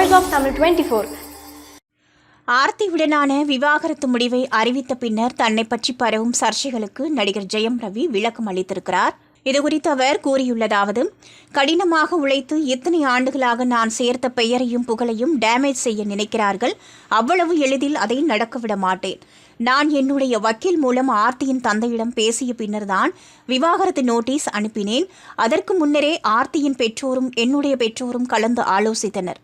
Voice of Tamil 24. ஆர்த்தியுடனான விவாகரத்து முடிவை அறிவித்த பின்னர் தன்னை பற்றி பரவும் சர்ச்சைகளுக்கு நடிகர் ஜெயம் ரவி விளக்கம் அளித்திருக்கிறார். இதுகுறித்து அவர் கூறியுள்ளதாவது: கடினமாக உழைத்து இத்தனை ஆண்டுகளாக நான் சேர்த்த பெயரையும் புகழையும் டேமேஜ் செய்ய நினைக்கிறார்கள். அவ்வளவு எளிதில் அதை நடக்கவிட மாட்டேன். நான் என்னுடைய வக்கீல் மூலம் ஆர்த்தியின் தந்தையிடம் பேசிய பின்னர்தான் விவாகரத்து நோட்டீஸ் அனுப்பினேன். அதற்கு முன்னரே ஆர்த்தியின் பெற்றோரும் என்னுடைய பெற்றோரும் கலந்து ஆலோசித்தனர்.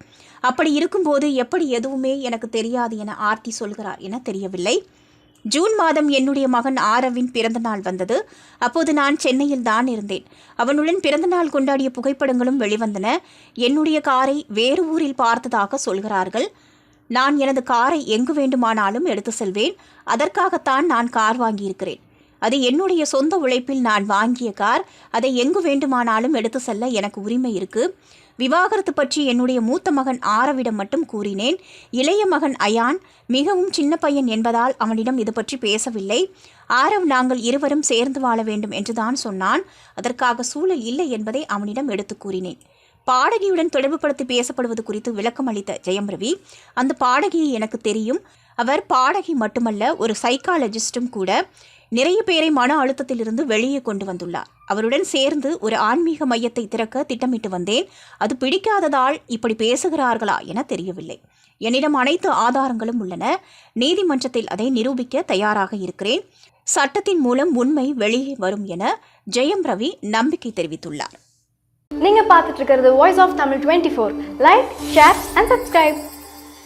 அப்படி இருக்கும்போது எப்படி எதுவுமே எனக்கு தெரியாது என ஆர்த்தி சொல்கிறார் என தெரியவில்லை. ஜூன் மாதம் என்னுடைய மகன் ஆரவின் பிறந்தநாள் வந்தது. அப்போது நான் சென்னையில் தான் இருந்தேன். அவனுடன் பிறந்தநாள் கொண்டாடிய புகைப்படங்களும் வெளிவந்தன. என்னுடைய காரை வேறு ஊரில் பார்த்ததாக சொல்கிறார்கள். நான் எனது காரை எங்கு வேண்டுமானாலும் எடுத்து செல்வேன். அதற்காகத்தான் நான் கார் வாங்கியிருக்கிறேன். அது என்னுடைய சொந்த உழைப்பில் நான் வாங்கிய கார். அதை எங்கு வேண்டுமானாலும் எடுத்து செல்ல எனக்கு உரிமை இருக்கு. விவாகரத்து பற்றி என்னுடைய மூத்த மகன் ஆரவிடம் மட்டும் கூறினேன். இளைய மகன் அயான் மிகவும் சின்ன பையன் என்பதால் அவனிடம் இது பற்றி பேசவில்லை. ஆரவ் நாங்கள் இருவரும் சேர்ந்து வாழ வேண்டும் என்றுதான் சொன்னான். அதற்காக சூழல் இல்லை என்பதை அவனிடம் எடுத்து கூறினேன். பாடகியுடன் தொடர்புபடுத்தி பேசப்படுவது குறித்து விளக்கம் அளித்த ஜெயம் ரவி, அந்த பாடகியை எனக்கு தெரியும். அவர் பாடகி மட்டுமல்ல, ஒரு சைக்காலஜிஸ்டும் கூட. நிறைய பேரை மன அழுத்தத்திலிருந்து வெளியே கொண்டு வந்துள்ளார். அவருடன் சேர்ந்து ஒரு ஆன்மீக மையத்தை திறக்க திட்டமிட்டு வந்தேன். அது பிடிக்காததால் இப்படி பேசுகிறார்களா என தெரியவில்லை. என்னிடம் அனைத்து ஆதாரங்களும் உள்ளன. நீதிமன்றத்தில் அதை நிரூபிக்க தயாராக இருக்கிறேன். சட்டத்தின் மூலம் உண்மை வெளியே வரும் என ஜெயம் ரவி நம்பிக்கை தெரிவித்துள்ளார். நீங்க பார்த்துட்டு இருக்கிறது Voice of Tamil 24. Like, share and subscribe.